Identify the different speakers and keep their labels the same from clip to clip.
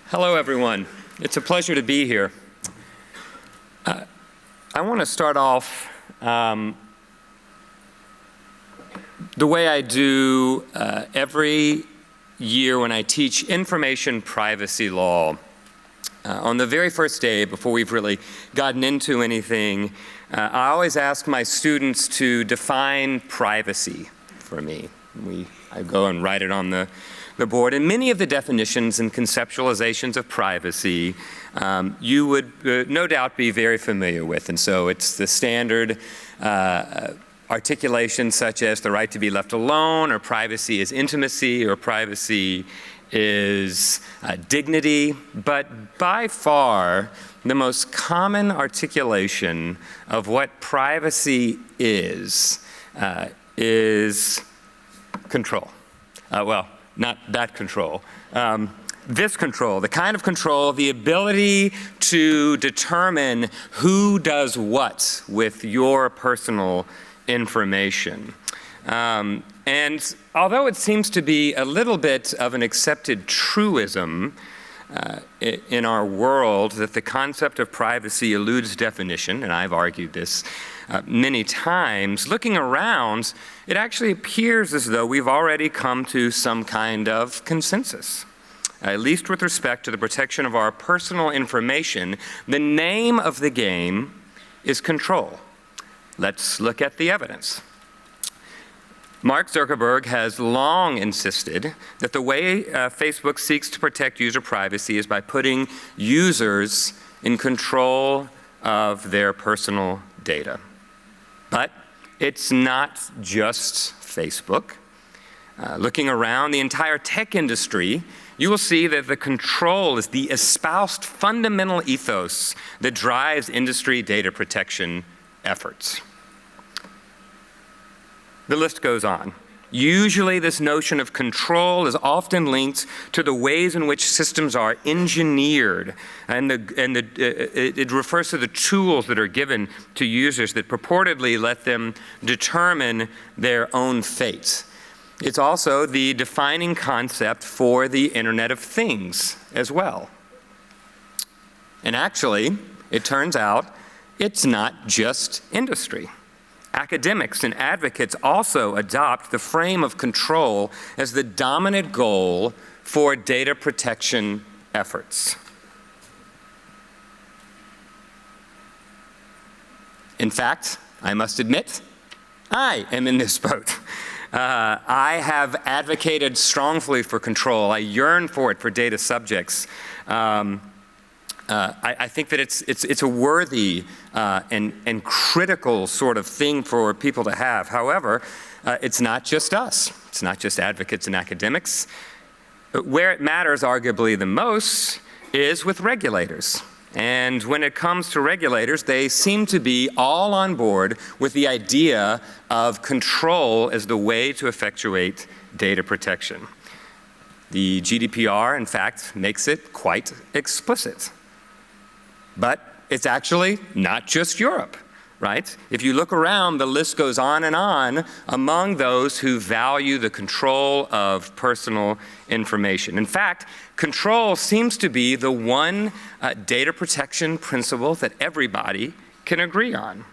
Speaker 1: Hello, everyone. It's a pleasure to be here. I want to start off the way I do every year when I teach information privacy law. On the very first day, before we've really gotten into anything, I always ask my students to define privacy for me. I go and write it on the board, and many of the definitions and conceptualizations of privacy you would no doubt be very familiar with. And so it's the standard articulations such as the right to be left alone, or privacy is intimacy, or privacy is dignity. But by far, the most common articulation of what privacy is control. Well, not that control. This control, the kind of control, the ability to determine who does what with your personal information. And although it seems to be a little bit of an accepted truism in our world that the concept of privacy eludes definition, and I've argued this many times, looking around, it actually appears as though we've already come to some kind of consensus. At least with respect to the protection of our personal information, the name of the game is control. Let's look at the evidence. Mark Zuckerberg has long insisted that the way Facebook seeks to protect user privacy is by putting users in control of their personal data. But it's not just Facebook. Looking around the entire tech industry, you will see that the control is the espoused fundamental ethos that drives industry data protection efforts. The list goes on. Usually this notion of control is often linked to the ways in which systems are engineered, and it refers to the tools that are given to users that purportedly let them determine their own fate. It's also the defining concept for the Internet of Things as well. And actually, it turns out it's not just industry. Academics and advocates also adopt the frame of control as the dominant goal for data protection efforts. In fact, I must admit, I am in this boat. I have advocated strongly for control. I yearn for it for data subjects. I think that it's a worthy and critical sort of thing for people to have. However, it's not just us. It's not just advocates and academics. Where it matters arguably the most is with regulators. And when it comes to regulators, they seem to be all on board with the idea of control as the way to effectuate data protection. The GDPR, in fact, makes it quite explicit. But it's actually not just Europe, right? If you look around, the list goes on and on among those who value the control of personal information. In fact, control seems to be the one data protection principle that everybody can agree on.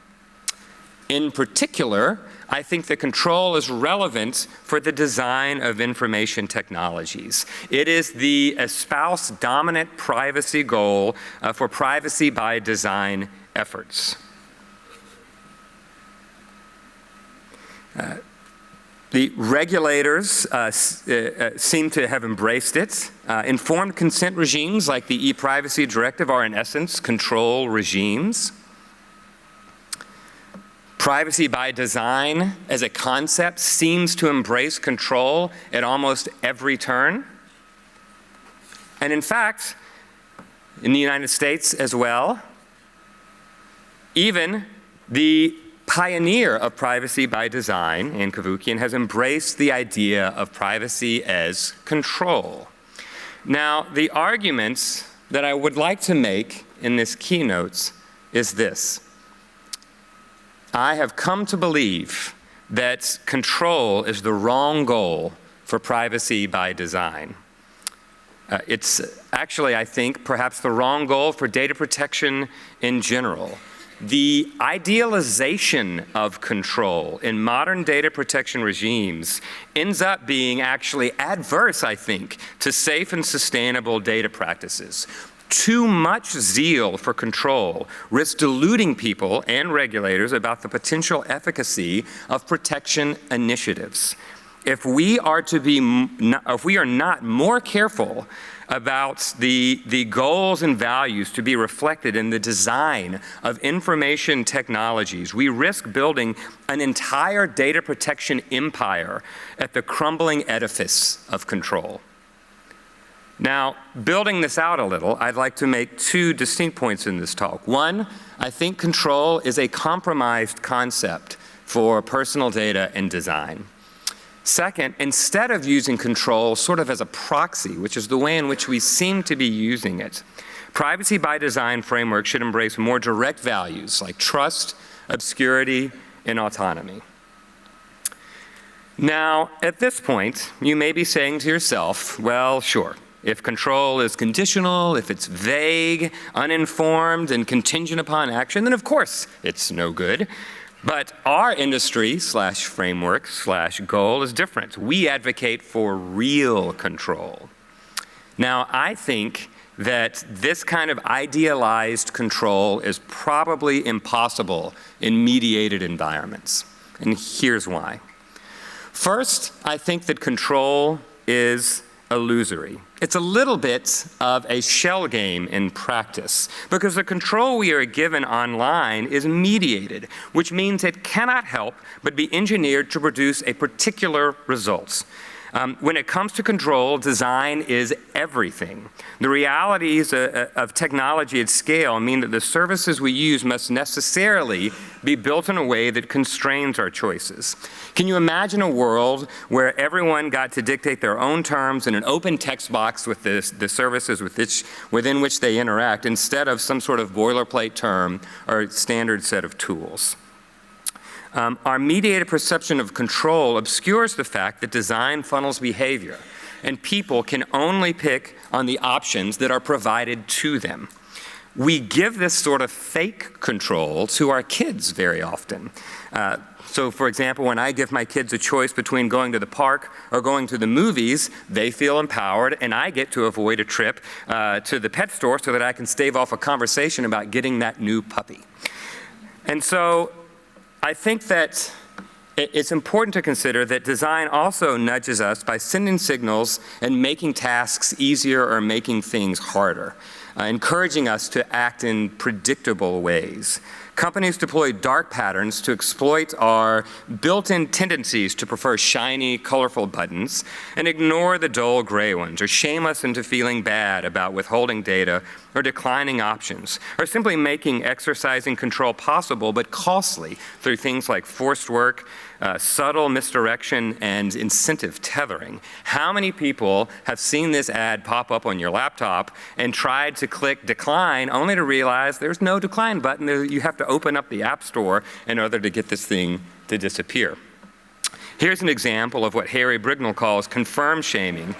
Speaker 1: In particular, I think that control is relevant for the design of information technologies. It is the espoused dominant privacy goal for privacy by design efforts. The regulators seem to have embraced it. Informed consent regimes like the e-privacy directive are in essence control regimes. Privacy by design as a concept seems to embrace control at almost every turn. And in fact, in the United States as well, even the pioneer of privacy by design, Ann Cavoukian, has embraced the idea of privacy as control. Now, the arguments that I would like to make in this keynote is this. I have come to believe that control is the wrong goal for privacy by design. It's actually, I think, perhaps the wrong goal for data protection in general. The idealization of control in modern data protection regimes ends up being actually adverse, I think, to safe and sustainable data practices. Too much zeal for control risks diluting people and regulators about the potential efficacy of protection initiatives. If we are not more careful about the goals and values to be reflected in the design of information technologies, we risk building an entire data protection empire at the crumbling edifice of control. Now, building this out a little, I'd like to make two distinct points in this talk. One, I think control is a compromised concept for personal data and design. Second, instead of using control sort of as a proxy, which is the way in which we seem to be using it, privacy by design framework should embrace more direct values like trust, obscurity, and autonomy. Now, at this point, you may be saying to yourself, well, sure, if control is conditional, if it's vague, uninformed, and contingent upon action, then of course it's no good. But our industry / framework / goal is different. We advocate for real control. Now, I think that this kind of idealized control is probably impossible in mediated environments. And here's why. First, I think that control is illusory. It's a little bit of a shell game in practice because the control we are given online is mediated, which means it cannot help but be engineered to produce a particular result. When it comes to control, design is everything. The realities of technology at scale mean that the services we use must necessarily be built in a way that constrains our choices. Can you imagine a world where everyone got to dictate their own terms in an open text box with the services within which they interact instead of some sort of boilerplate term or standard set of tools? Our mediated perception of control obscures the fact that design funnels behavior, and people can only pick on the options that are provided to them. We give this sort of fake control to our kids very often. So for example, when I give my kids a choice between going to the park or going to the movies, they feel empowered, and I get to avoid a trip to the pet store so that I can stave off a conversation about getting that new puppy. And so I think that it's important to consider that design also nudges us by sending signals and making tasks easier or making things harder, encouraging us to act in predictable ways. Companies deploy dark patterns to exploit our built-in tendencies to prefer shiny, colorful buttons and ignore the dull gray ones, or shame us into feeling bad about withholding data or declining options, or simply making exercising control possible but costly through things like forced work, subtle misdirection, and incentive tethering. How many people have seen this ad pop up on your laptop and tried to click decline only to realize there's no decline button? You have to open up the App Store in order to get this thing to disappear. Here's an example of what Harry Brignall calls confirm shaming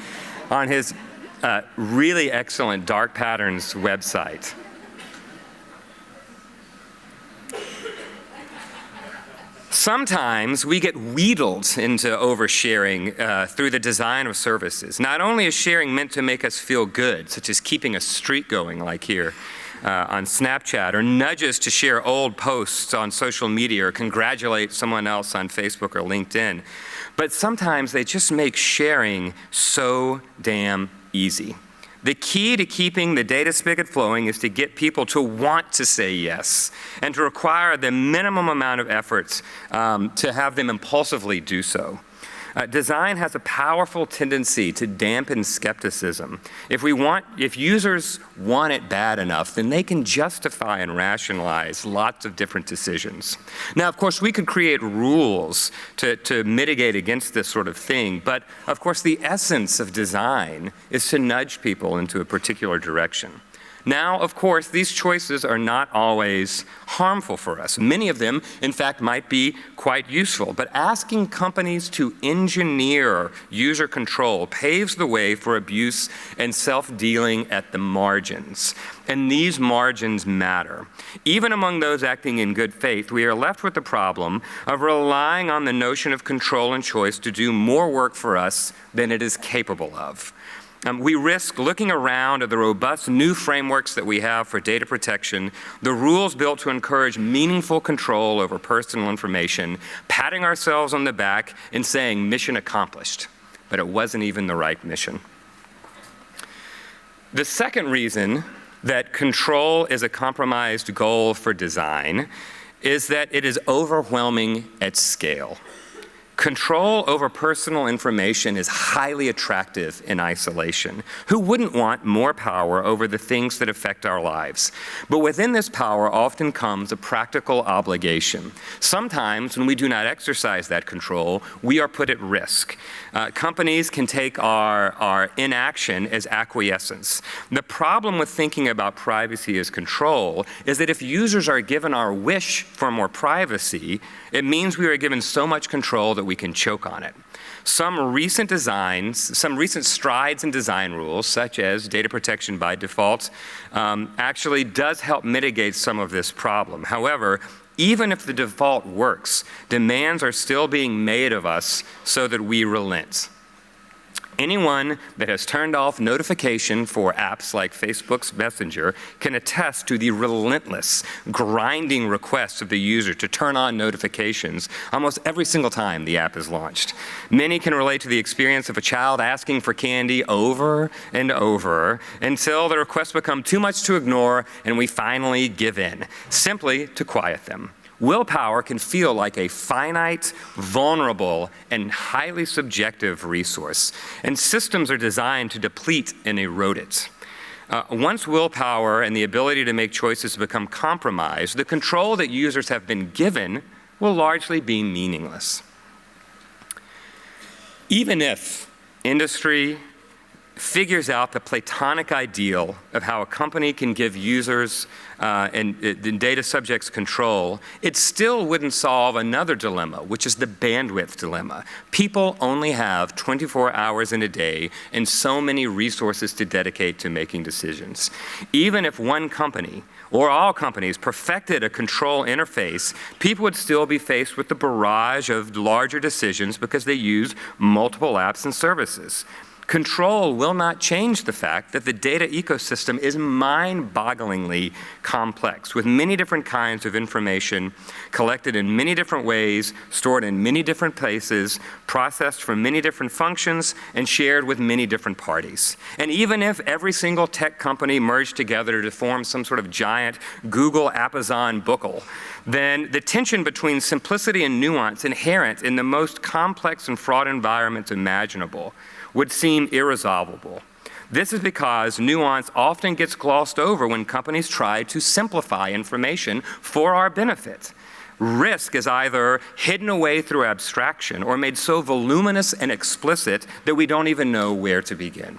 Speaker 1: on his really excellent Dark Patterns website. Sometimes we get wheedled into oversharing through the design of services. Not only is sharing meant to make us feel good, such as keeping a streak going like here on Snapchat, or nudges to share old posts on social media or congratulate someone else on Facebook or LinkedIn, but sometimes they just make sharing so damn easy. The key to keeping the data spigot flowing is to get people to want to say yes and to require the minimum amount of efforts to have them impulsively do so. Design has a powerful tendency to dampen skepticism. If users want it bad enough, then they can justify and rationalize lots of different decisions. Now, of course, we could create rules to mitigate against this sort of thing, but of course, the essence of design is to nudge people into a particular direction. Now, of course, these choices are not always harmful for us. Many of them, in fact, might be quite useful. But asking companies to engineer user control paves the way for abuse and self-dealing at the margins. And these margins matter. Even among those acting in good faith, we are left with the problem of relying on the notion of control and choice to do more work for us than it is capable of. We risk looking around at the robust new frameworks that we have for data protection, the rules built to encourage meaningful control over personal information, patting ourselves on the back and saying, mission accomplished. But it wasn't even the right mission. The second reason that control is a compromised goal for design is that it is overwhelming at scale. Control over personal information is highly attractive in isolation. Who wouldn't want more power over the things that affect our lives? But within this power often comes a practical obligation. Sometimes when we do not exercise that control, we are put at risk. Companies can take our inaction as acquiescence. The problem with thinking about privacy as control is that if users are given our wish for more privacy, it means we are given so much control that we can choke on it. Some recent strides in design rules, such as data protection by default, actually does help mitigate some of this problem. However, even if the default works, demands are still being made of us so that we relent. Anyone that has turned off notification for apps like Facebook's Messenger can attest to the relentless, grinding requests of the user to turn on notifications almost every single time the app is launched. Many can relate to the experience of a child asking for candy over and over until the requests become too much to ignore and we finally give in, simply to quiet them. Willpower can feel like a finite, vulnerable, and highly subjective resource, and systems are designed to deplete and erode it. Once willpower and the ability to make choices become compromised, the control that users have been given will largely be meaningless. Even if industry figures out the Platonic ideal of how a company can give users and data subjects control, it still wouldn't solve another dilemma, which is the bandwidth dilemma. People only have 24 hours in a day and so many resources to dedicate to making decisions. Even if one company or all companies perfected a control interface, people would still be faced with the barrage of larger decisions because they use multiple apps and services. Control will not change the fact that the data ecosystem is mind-bogglingly complex, with many different kinds of information collected in many different ways, stored in many different places, processed for many different functions, and shared with many different parties. And even if every single tech company merged together to form some sort of giant Google Amazon buckle, then the tension between simplicity and nuance inherent in the most complex and fraught environments imaginable would seem irresolvable. This is because nuance often gets glossed over when companies try to simplify information for our benefit. Risk is either hidden away through abstraction or made so voluminous and explicit that we don't even know where to begin.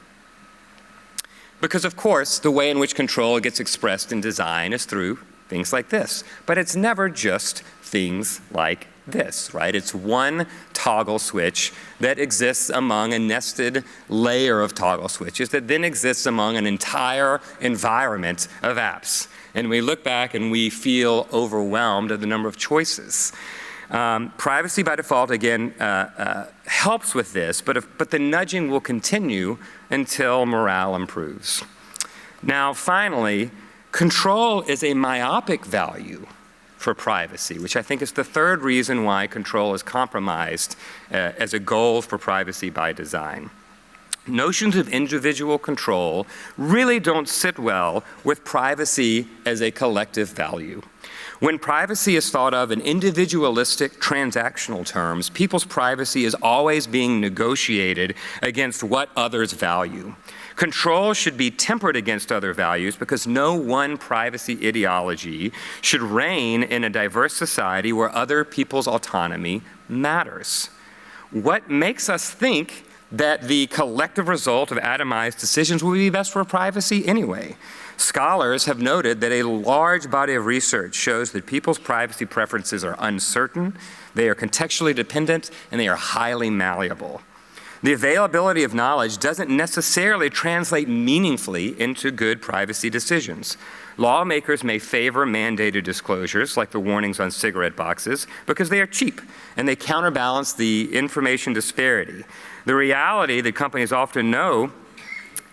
Speaker 1: Because of course, the way in which control gets expressed in design is through things like this. But it's never just things like this, right? It's one toggle switch that exists among a nested layer of toggle switches that then exists among an entire environment of apps. And we look back and we feel overwhelmed at the number of choices. Privacy by default, again, helps with this, but the nudging will continue until morale improves. Now, finally, control is a myopic value for privacy, which I think is the third reason why control is compromised as a goal for privacy by design. Notions of individual control really don't sit well with privacy as a collective value. When privacy is thought of in individualistic transactional terms, people's privacy is always being negotiated against what others value. Control should be tempered against other values because no one privacy ideology should reign in a diverse society where other people's autonomy matters. What makes us think that the collective result of atomized decisions will be best for privacy anyway? Scholars have noted that a large body of research shows that people's privacy preferences are uncertain, they are contextually dependent, and they are highly malleable. The availability of knowledge doesn't necessarily translate meaningfully into good privacy decisions. Lawmakers may favor mandated disclosures, like the warnings on cigarette boxes, because they are cheap and they counterbalance the information disparity. The reality that companies often know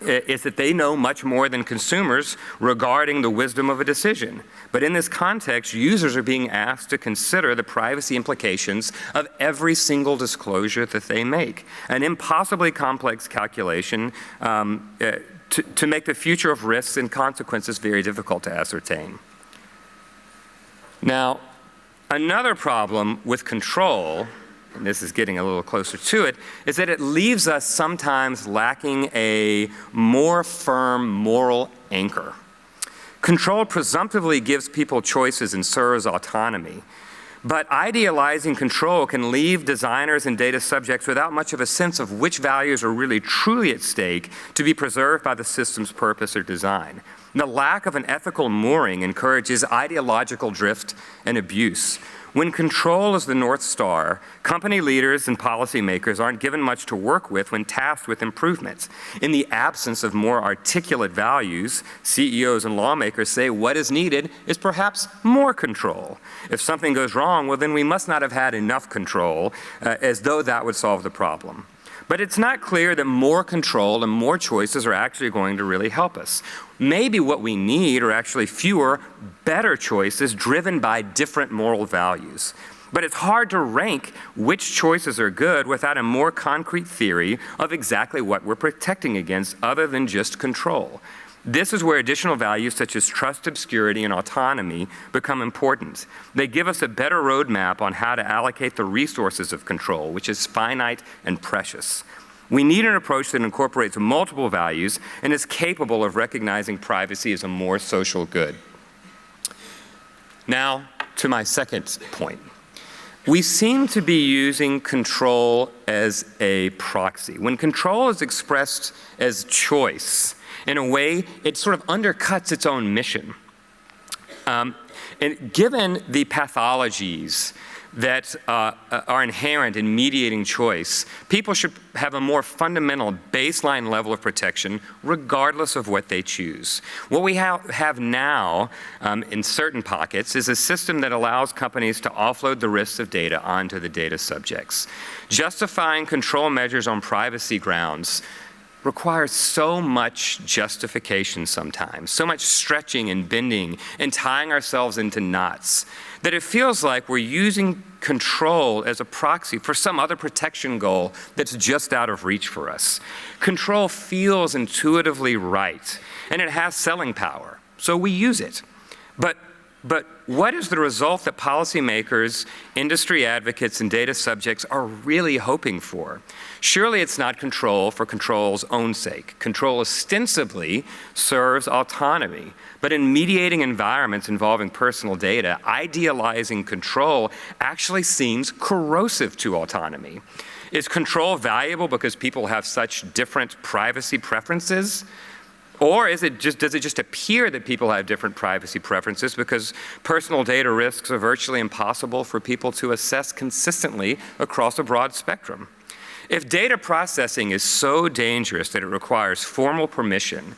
Speaker 1: is that they know much more than consumers regarding the wisdom of a decision. But in this context, users are being asked to consider the privacy implications of every single disclosure that they make, an impossibly complex calculation to make the future of risks and consequences very difficult to ascertain. Now, another problem with control, and this is getting a little closer to it, is that it leaves us sometimes lacking a more firm moral anchor. Control presumptively gives people choices and serves autonomy. But idealizing control can leave designers and data subjects without much of a sense of which values are really truly at stake to be preserved by the system's purpose or design. The lack of an ethical mooring encourages ideological drift and abuse. When control is the North Star, company leaders and policymakers aren't given much to work with when tasked with improvements. In the absence of more articulate values, CEOs and lawmakers say what is needed is perhaps more control. If something goes wrong, well, then we must not have had enough control, as though that would solve the problem. But it's not clear that more control and more choices are actually going to really help us. Maybe what we need are actually fewer, better choices driven by different moral values. But it's hard to rank which choices are good without a more concrete theory of exactly what we're protecting against other than just control. This is where additional values such as trust, obscurity, and autonomy become important. They give us a better roadmap on how to allocate the resources of control, which is finite and precious. We need an approach that incorporates multiple values and is capable of recognizing privacy as a more social good. Now, to my second point. We seem to be using control as a proxy. When control is expressed as choice, in a way, it sort of undercuts its own mission. And given the pathologies that are inherent in mediating choice, people should have a more fundamental baseline level of protection regardless of what they choose. What we have now in certain pockets is a system that allows companies to offload the risks of data onto the data subjects. Justifying control measures on privacy grounds requires so much justification sometimes, so much stretching and bending and tying ourselves into knots, that it feels like we're using control as a proxy for some other protection goal that's just out of reach for us. Control feels intuitively right, and it has selling power, so we use it. But what is the result that policymakers, industry advocates, and data subjects are really hoping for? Surely it's not control for control's own sake. Control ostensibly serves autonomy. But in mediating environments involving personal data, idealizing control actually seems corrosive to autonomy. Is control valuable because people have such different privacy preferences? Or does it just appear that people have different privacy preferences because personal data risks are virtually impossible for people to assess consistently across a broad spectrum? If data processing is so dangerous that it requires formal permission,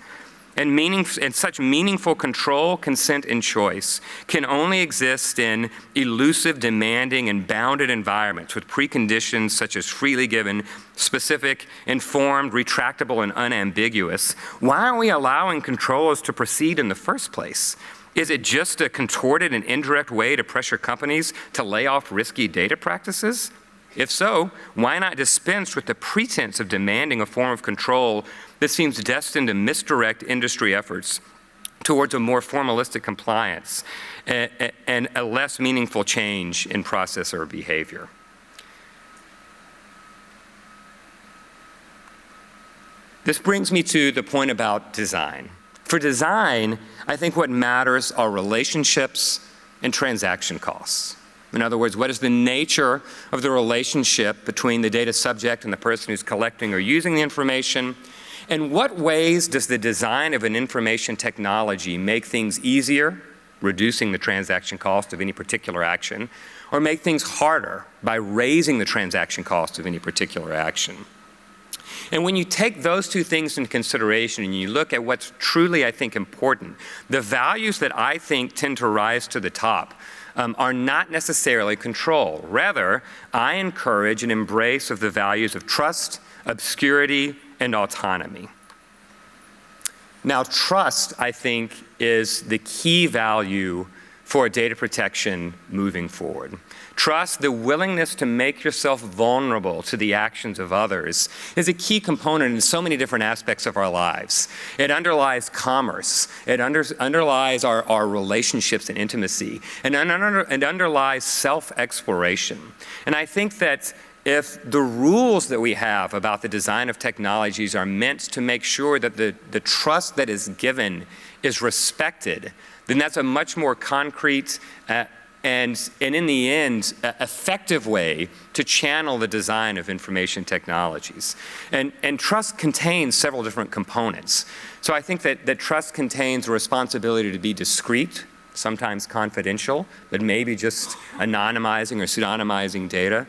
Speaker 1: and such meaningful control, consent, and choice can only exist in elusive, demanding, and bounded environments with preconditions such as freely given, specific, informed, retractable, and unambiguous, why aren't we allowing controllers to proceed in the first place? Is it just a contorted and indirect way to pressure companies to lay off risky data practices? If so, why not dispense with the pretense of demanding a form of control that seems destined to misdirect industry efforts towards a more formalistic compliance and a less meaningful change in process or behavior? This brings me to the point about design. For design, I think what matters are relationships and transaction costs. In other words, what is the nature of the relationship between the data subject and the person who's collecting or using the information? In what ways does the design of an information technology make things easier, reducing the transaction cost of any particular action, or make things harder by raising the transaction cost of any particular action? And when you take those two things into consideration and you look at what's truly, I think, important, the values that I think tend to rise to the top are not necessarily control. Rather, I encourage an embrace of the values of trust, obscurity, and autonomy. Now, trust, I think, is the key value for data protection moving forward. Trust, the willingness to make yourself vulnerable to the actions of others, is a key component in so many different aspects of our lives. It underlies commerce. It underlies our relationships and intimacy. And it underlies self-exploration. And I think that if the rules that we have about the design of technologies are meant to make sure that the trust that is given is respected, then that's a much more concrete and in the end, effective way to channel the design of information technologies. And trust contains several different components. So I think that trust contains a responsibility to be discreet, sometimes confidential, but maybe just anonymizing or pseudonymizing data.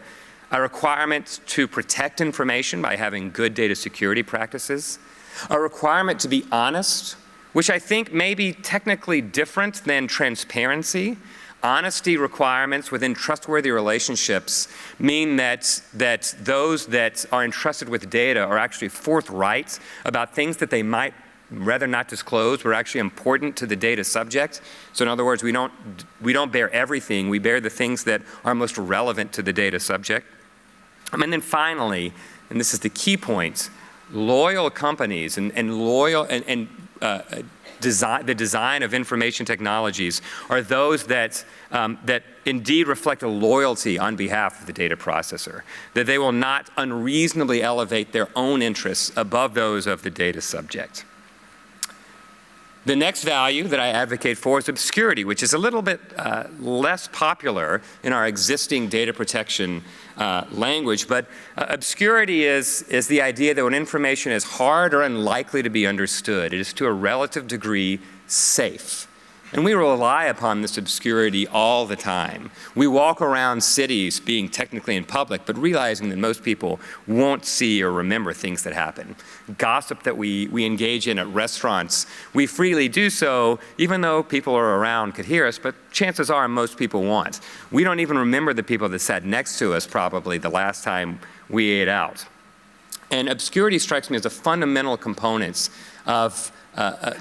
Speaker 1: A requirement to protect information by having good data security practices. A requirement to be honest, which I think may be technically different than transparency. Honesty requirements within trustworthy relationships mean that those that are entrusted with data are actually forthright about things that they might rather not disclose, but are actually important to the data subject. So in other words, we don't bear everything, we bear the things that are most relevant to the data subject. And then finally, and this is the key point, loyal companies and the design of information technologies are those that indeed reflect a loyalty on behalf of the data processor, that they will not unreasonably elevate their own interests above those of the data subject. The next value that I advocate for is obscurity, which is a little bit less popular in our existing data protection language, but obscurity is the idea that when information is hard or unlikely to be understood, it is to a relative degree safe. And we rely upon this obscurity all the time. We walk around cities being technically in public, but realizing that most people won't see or remember things that happen. Gossip that we engage in at restaurants, we freely do so, even though people are around could hear us, but chances are most people won't. We don't even remember the people that sat next to us probably the last time we ate out. And obscurity strikes me as a fundamental component of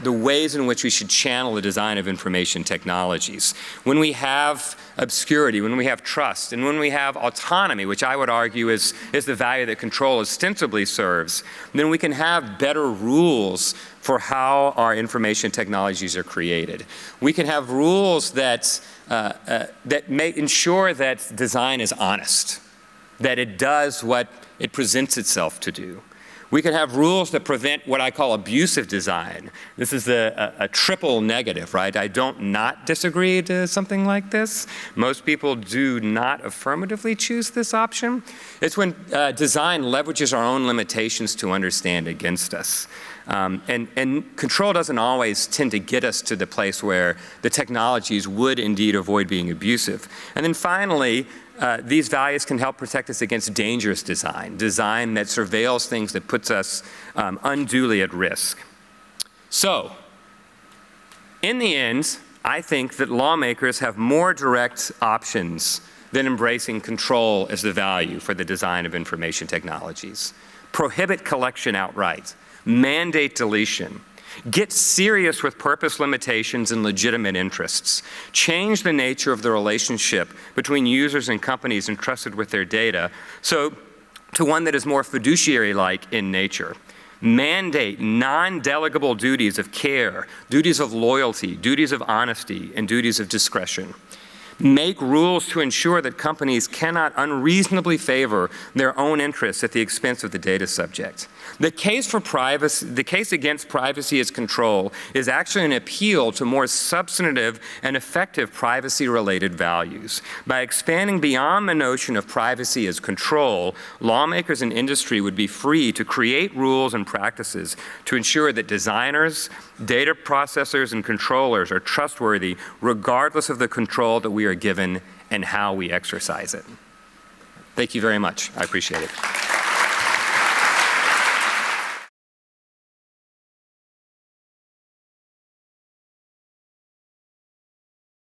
Speaker 1: the ways in which we should channel the design of information technologies. When we have obscurity, when we have trust, and when we have autonomy, which I would argue is the value that control ostensibly serves, then we can have better rules for how our information technologies are created. We can have rules that may ensure that design is honest, that it does what it presents itself to do. We can have rules that prevent what I call abusive design. This is a triple negative, right? I don't not disagree to something like this. Most people do not affirmatively choose this option. It's when design leverages our own limitations to understand against us. And control doesn't always tend to get us to the place where the technologies would indeed avoid being abusive. And then finally, these values can help protect us against dangerous design that surveils things, that puts us unduly at risk. So, in the end, I think that lawmakers have more direct options than embracing control as the value for the design of information technologies. Prohibit collection outright. Mandate deletion. Get serious with purpose limitations and legitimate interests. Change the nature of the relationship between users and companies entrusted with their data to one that is more fiduciary-like in nature. Mandate non-delegable duties of care, duties of loyalty, duties of honesty, and duties of discretion. make rules to ensure that companies cannot unreasonably favor their own interests at the expense of the data subject. The case for privacy, the case against privacy as control is actually an appeal to more substantive and effective privacy-related values. By expanding beyond the notion of privacy as control, lawmakers and industry would be free to create rules and practices to ensure that designers, data processors, and controllers are trustworthy regardless of the control that we are given and how we exercise it. Thank you very much. I appreciate it.